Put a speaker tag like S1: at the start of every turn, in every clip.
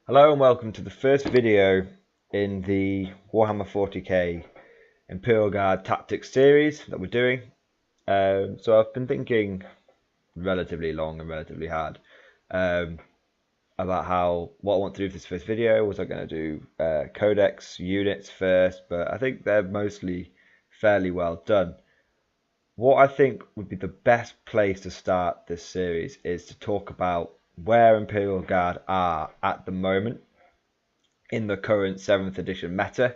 S1: Hello and welcome to the first video in the Warhammer 40k Imperial Guard Tactics series that we're doing. So I've been thinking relatively long and relatively hard about what I want to do for this first video. Was I going to do codex units first, but I think they're mostly fairly well done. What I think would be the best place to start this series is to talk about where Imperial Guard are at the moment in the current 7th edition meta.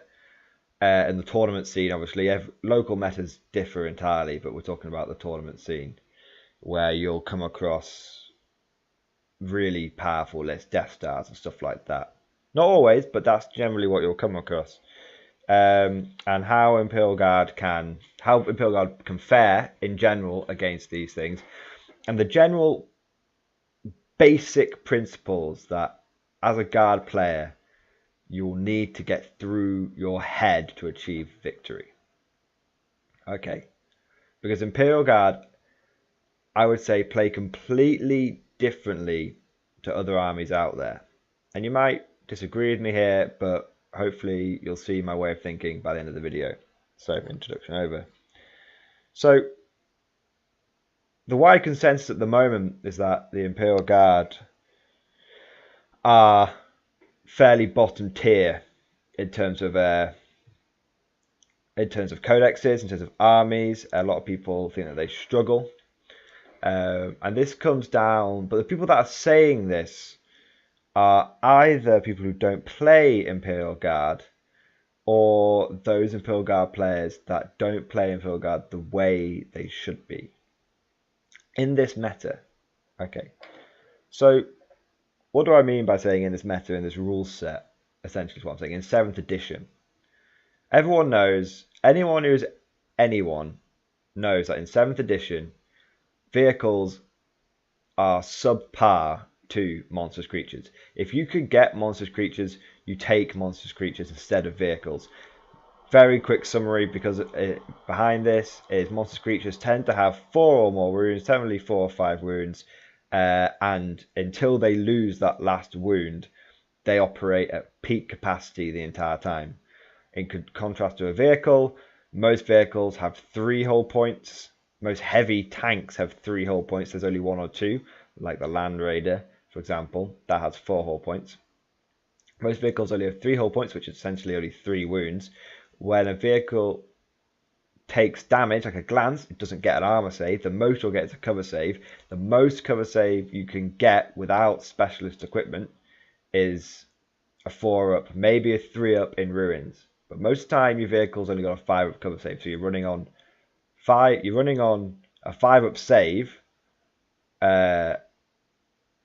S1: In the tournament scene, obviously, local metas differ entirely, but we're talking about the tournament scene, where you'll come across really powerful lists, Death Stars and stuff like that. Not always, but that's generally what you'll come across. And how Imperial Guard can fare in general against these things, and the general basic principles that, as a Guard player, you'll need to get through your head to achieve victory. Okay, because Imperial Guard, I would say, play completely differently to other armies out there. And you might disagree with me here, but hopefully you'll see my way of thinking by the end of the video. So, introduction over. So, the wide consensus at the moment is that the Imperial Guard are fairly bottom tier in terms of codexes, in terms of armies. A lot of people think that they struggle, and this comes down. But the people that are saying this are either people who don't play Imperial Guard, or those Imperial Guard players that don't play Imperial Guard the way they should be in this meta. Okay, so what do I mean by saying in this meta, in this rule set? Essentially is what I'm saying. In 7th edition, everyone knows, anyone knows that in 7th edition, vehicles are subpar to monstrous creatures. If you could get monstrous creatures, you take monstrous creatures instead of vehicles. Very quick summary, because behind this is monstrous creatures tend to have 4 or more wounds, generally 4 or 5 wounds, and until they lose that last wound, they operate at peak capacity the entire time. In contrast to a vehicle, most vehicles have 3 hull points. Most heavy tanks have 3 hull points. There's only 1 or 2, like the Land Raider, for example, that has 4 hull points. Most vehicles only have 3 hull points, which is essentially only 3 wounds. When a vehicle takes damage, like a glance, it doesn't get an armor save. The most you'll get is a cover save. The most cover save you can get without specialist equipment is a 4-up, maybe a 3-up in ruins. But most of the time, your vehicle's only got a 5-up cover save, so you're running on a 5-up save, and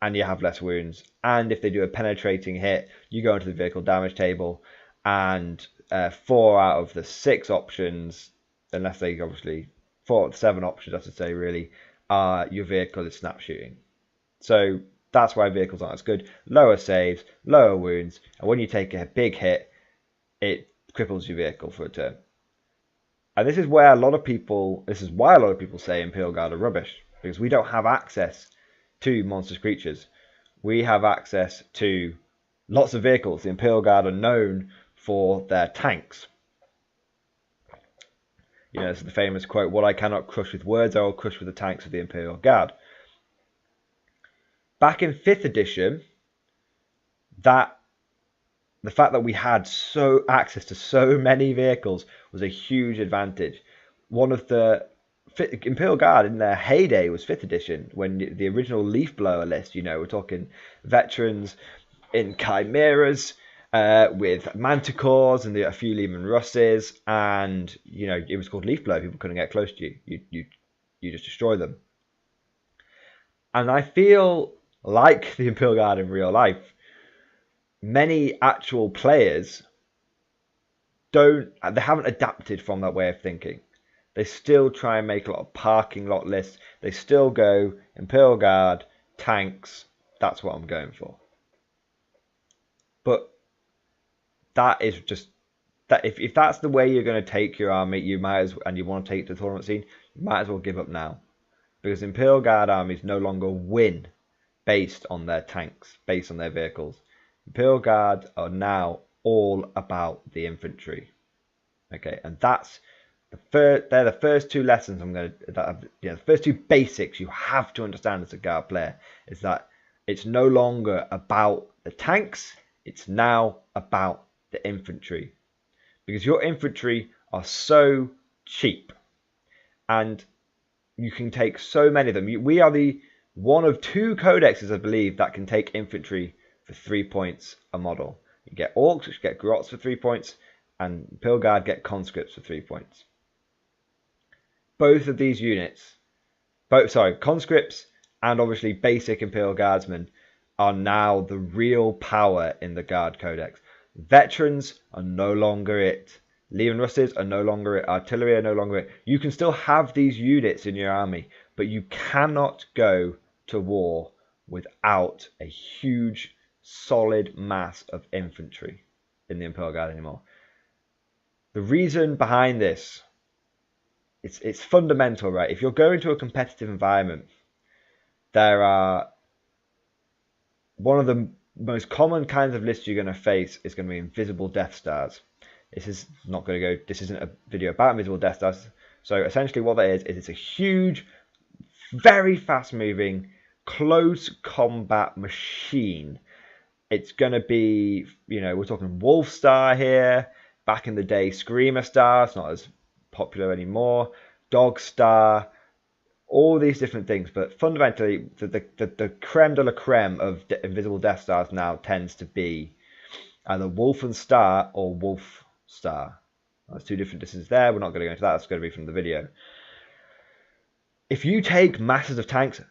S1: you have less wounds. And if they do a penetrating hit, you go into the vehicle damage table, and 4 out of the 6 options, unless they obviously 4 out of the 7 options, I should say, really, your vehicle is snap shooting. So that's why vehicles aren't as good. Lower saves, lower wounds, and when you take a big hit, it cripples your vehicle for a turn. And this is why a lot of people say Imperial Guard are rubbish, because we don't have access to monstrous creatures. We have access to lots of vehicles. The Imperial Guard are known for their tanks. You know, it's the famous quote, "What I cannot crush with words, I will crush with the tanks of the Imperial Guard." Back in 5th edition, the fact that we had access to so many vehicles was a huge advantage. One of the Imperial Guard in their heyday was 5th edition, when the original Leaf Blower list, you know, we're talking veterans in Chimeras, with Manticores and a few Lehman Russes, and you know, it was called Leaf Blower. People couldn't get close to you. You just destroy them. And I feel like the Imperial Guard in real life, many actual players they haven't adapted from that way of thinking. They still try and make a lot of parking lot lists. They still go Imperial Guard, tanks, that's what I'm going for. But that is just that. If that's the way you're going to take your army, you want to take it to the tournament scene, you might as well give up now, because Imperial Guard armies no longer win based on their tanks, based on their vehicles. Imperial Guard are now all about the infantry. Okay, and that's they're the first two lessons I'm going to, the first two basics you have to understand as a Guard player, is that it's no longer about the tanks, it's now about the infantry. Because your infantry are so cheap, and you can take so many of them. We are the one of two codexes, I believe, that can take infantry for 3 points a model. You get orcs, which get grots for 3 points, and Imperial Guard get conscripts for 3 points. Both of these units, conscripts and obviously basic Imperial Guardsmen, are now the real power in the Guard Codex. Veterans are no longer it. Legion Rusted are no longer it. Artillery are no longer it. You can still have these units in your army, but you cannot go to war without a huge, solid mass of infantry in the Imperial Guard anymore. The reason behind this, it's fundamental, right? If you're going to a competitive environment, there are one of the most common kinds of lists you're going to face is going to be invisible Death Stars. This is not going to go. This isn't a video about invisible Death Stars. So essentially, what that is it's a huge, very fast-moving, close combat machine. It's going to be, we're talking Wolf Star here. Back in the day, Screamer Star. It's not as popular anymore. Dog Star. All these different things, but fundamentally, the creme de la creme of invisible Death Stars now tends to be either Wolfen Star or Wolf Star. There's two different distances there. We're not going to go into that. That's going to be from the video. If you take masses of tanks,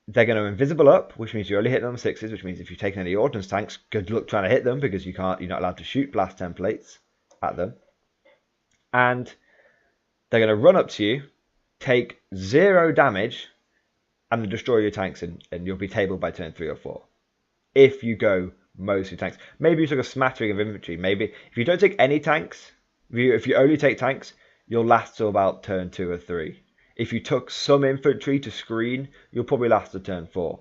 S1: they're going to invisible up, which means you're only hitting them on 6s, which means if you're taking any ordnance tanks, good luck trying to hit them because you're not allowed to shoot blast templates at them. And they're going to run up to you, take 0 damage, and destroy your tanks, and you'll be tabled by turn 3 or 4. If you go mostly tanks. Maybe you took a smattering of infantry. Maybe if you don't take any tanks, if you only take tanks, you'll last till about turn 2 or 3. If you took some infantry to screen, you'll probably last to turn 4.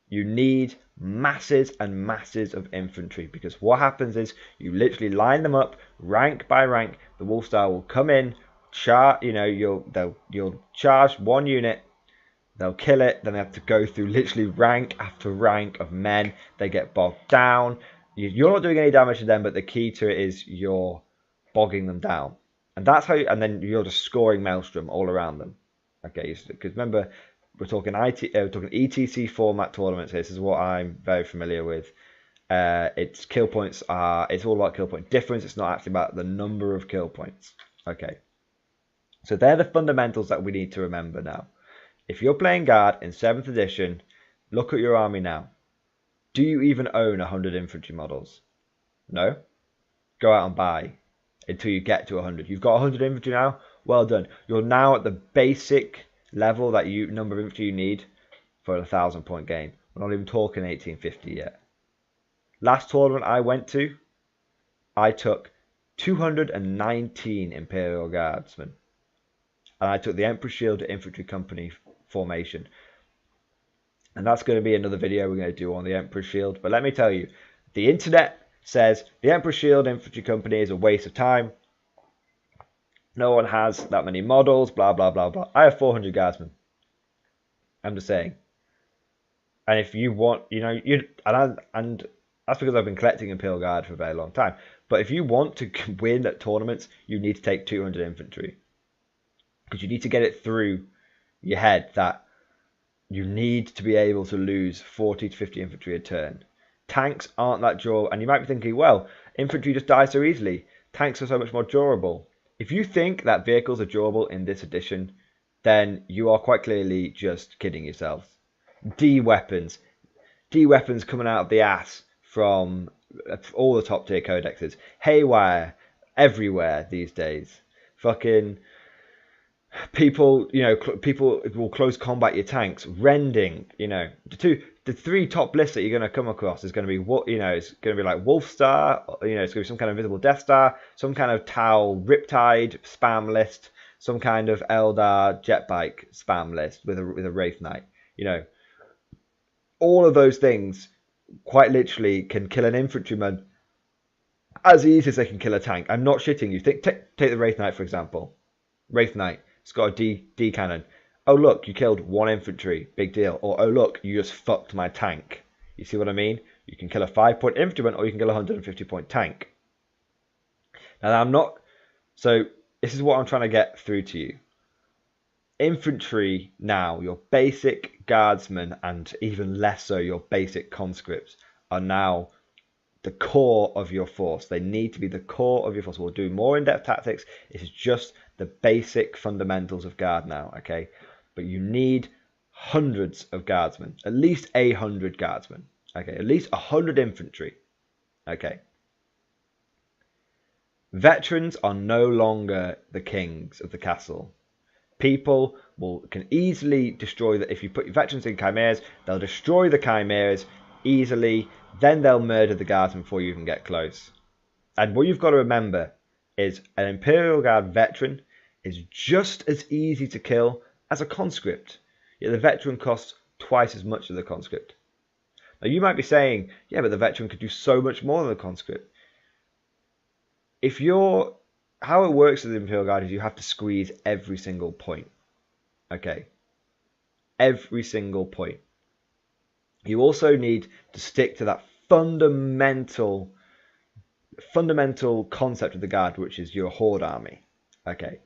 S1: You need masses and masses of infantry, because what happens is you literally line them up rank by rank. The Wolf Star will come in, you'll charge one unit, they'll kill it, then they have to go through literally rank after rank of men. They get bogged down. You're not doing any damage to them, but the key to it is you're bogging them down. And that's how, and then you're just scoring Maelstrom all around them. Okay, because remember, we're talking ETC format tournaments here. This is what I'm very familiar with. It's kill points it's all about kill point difference. It's not actually about the number of kill points. Okay, so they're the fundamentals that we need to remember now. If you're playing Guard in 7th edition, look at your army now. Do you even own 100 infantry models? No? Go out and buy until you get to 100. You've got 100 infantry now? Well done. You're now at the basic level that number of infantry you need for a 1,000 point game. We're not even talking 1850 yet. Last tournament I went to, I took 219 Imperial Guardsmen. And I took the Emperor's Shield Infantry Company formation. And that's going to be another video we're going to do on the Emperor's Shield. But let me tell you, the internet says the Emperor's Shield Infantry Company is a waste of time. No one has that many models, blah, blah, blah, blah. I have 400 Guardsmen. I'm just saying. And if you want, and that's because I've been collecting Imperial Guard for a very long time. But if you want to win at tournaments, you need to take 200 infantry. Because you need to get it through your head that you need to be able to lose 40 to 50 infantry a turn. Tanks aren't that durable. And you might be thinking, well, infantry just die so easily. Tanks are so much more durable. If you think that vehicles are durable in this edition, then you are quite clearly just kidding yourselves. D-weapons. D-weapons coming out of the ass from all the top tier codexes. Haywire everywhere these days. Fucking people, people will close combat your tanks. Rending, the 3 top lists that you're going to come across is going to be it's going to be like Wolf Star, it's going to be some kind of Invisible Death Star, some kind of Tau Riptide spam list, some kind of Eldar Jetbike spam list with a Wraith Knight. All of those things quite literally can kill an infantryman as easy as they can kill a tank. I'm not shitting you. Take the Wraith Knight, for example. Wraith Knight, it's got a D cannon. Oh, look, you killed one infantry. Big deal. Or, oh, look, you just fucked my tank. You see what I mean? You can kill a 5-point infantryman or you can kill a 150-point tank. Now, I'm not... So, this is what I'm trying to get through to you. Infantry now, your basic guardsmen and even less so your basic conscripts are now the core of your force. They need to be the core of your force. We'll do more in-depth tactics. This is just the basic fundamentals of guard now, okay? But you need hundreds of guardsmen, at least 100 guardsmen, okay? At least 100 infantry, okay? Veterans are no longer the kings of the castle. People can easily destroy that. If you put your veterans in chimeras, they'll destroy the chimeras easily. Then they'll murder the guardsmen before you even get close. And what you've got to remember is an Imperial Guard veteran is just as easy to kill as a conscript. Yet the veteran costs twice as much as the conscript. Now you might be saying, yeah, but the veteran could do so much more than the conscript. How it works with the Imperial Guard is you have to squeeze every single point. Okay. Every single point. You also need to stick to that fundamental concept of the Guard, which is your Horde army. Okay.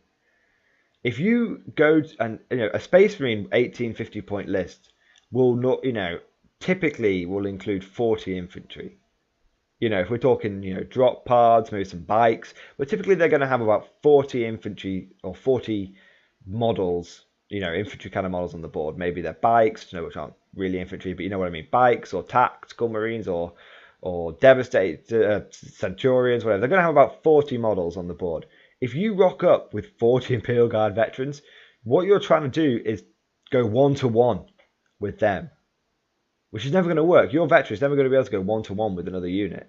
S1: If you go and, a Space Marine 1850 point list will not, typically will include 40 infantry. If we're talking, drop pods, maybe some bikes, but typically they're going to have about 40 infantry or 40 models, infantry kind of models on the board. Maybe they're bikes, which aren't really infantry, but you know what I mean, bikes or tactical marines or centurions, whatever. They're going to have about 40 models on the board. If you rock up with 40 Imperial Guard veterans, what you're trying to do is go one-to-one with them, which is never going to work. Your veteran is never going to be able to go one-to-one with another unit.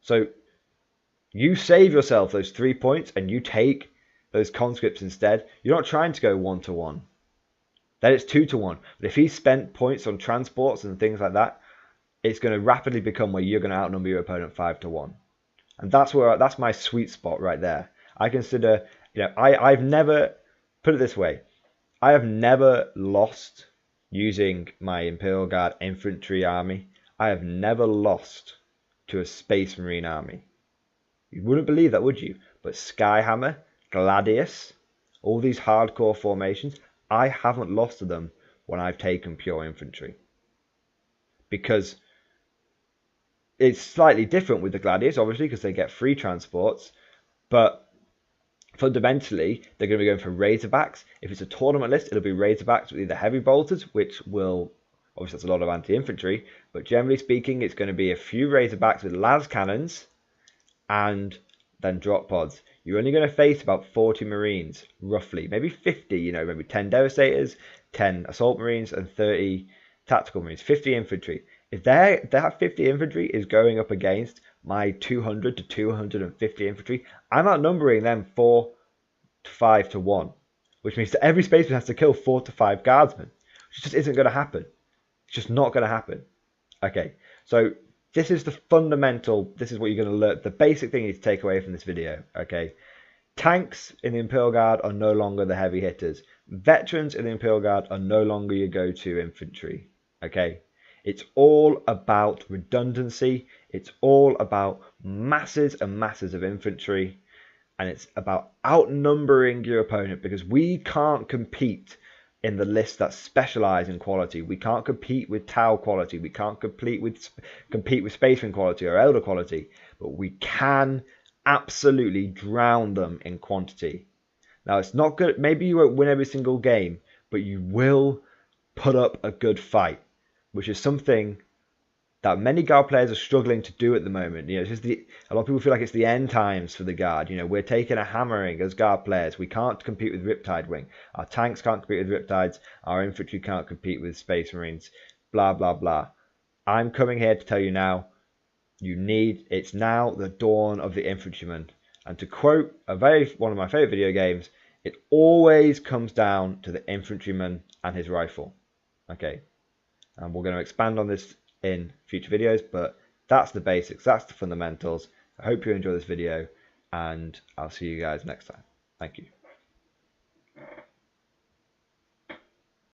S1: So you save yourself those 3 points and you take those conscripts instead. You're not trying to go one-to-one. Then it's 2-to-1. But if he spent points on transports and things like that, it's going to rapidly become where you're going to outnumber your opponent 5-to-1. And that's my sweet spot right there. I consider, I've never, put it this way, I have never lost using my Imperial Guard infantry army. I have never lost to a Space Marine army. You wouldn't believe that, would you? But Skyhammer, Gladius, all these hardcore formations, I haven't lost to them when I've taken pure infantry. Because it's slightly different with the Gladius, obviously, because they get free transports. But fundamentally, they're going to be going for Razorbacks. If it's a tournament list, it'll be Razorbacks with either heavy bolters, which will, obviously that's a lot of anti-infantry, but generally speaking, it's going to be a few Razorbacks with las cannons and then drop pods. You're only going to face about 40 Marines, roughly, maybe 50, maybe 10 Devastators, 10 Assault Marines, and 30 Tactical Marines, 50 infantry. If that 50 infantry is going up against my 200 to 250 infantry, I'm outnumbering them 4 to 5-to-1, which means that every spaceman has to kill 4 to 5 guardsmen, which just isn't going to happen. It's just not going to happen. Okay, so this is the fundamental, this is what you're going to learn, the basic thing you need to take away from this video, okay? Tanks in the Imperial Guard are no longer the heavy hitters. Veterans in the Imperial Guard are no longer your go-to infantry, okay? It's all about redundancy. It's all about masses and masses of infantry. And it's about outnumbering your opponent, because we can't compete in the lists that specialize in quality. We can't compete with Tau quality. We can't compete with Space Marine quality or Elder quality. But we can absolutely drown them in quantity. Now, it's not good. Maybe you won't win every single game, but you will put up a good fight, which is something that many Guard players are struggling to do at the moment. It's just a lot of people feel like it's the end times for the Guard. We're taking a hammering as Guard players. We can't compete with Riptide Wing. Our tanks can't compete with Riptides. Our infantry can't compete with Space Marines. Blah, blah, blah. I'm coming here to tell you now, it's now the dawn of the infantryman. And to quote one of my favorite video games, it always comes down to the infantryman and his rifle. Okay. And we're going to expand on this in future videos, but that's the basics, that's the fundamentals. I hope you enjoy this video, and I'll see you guys next time. Thank you.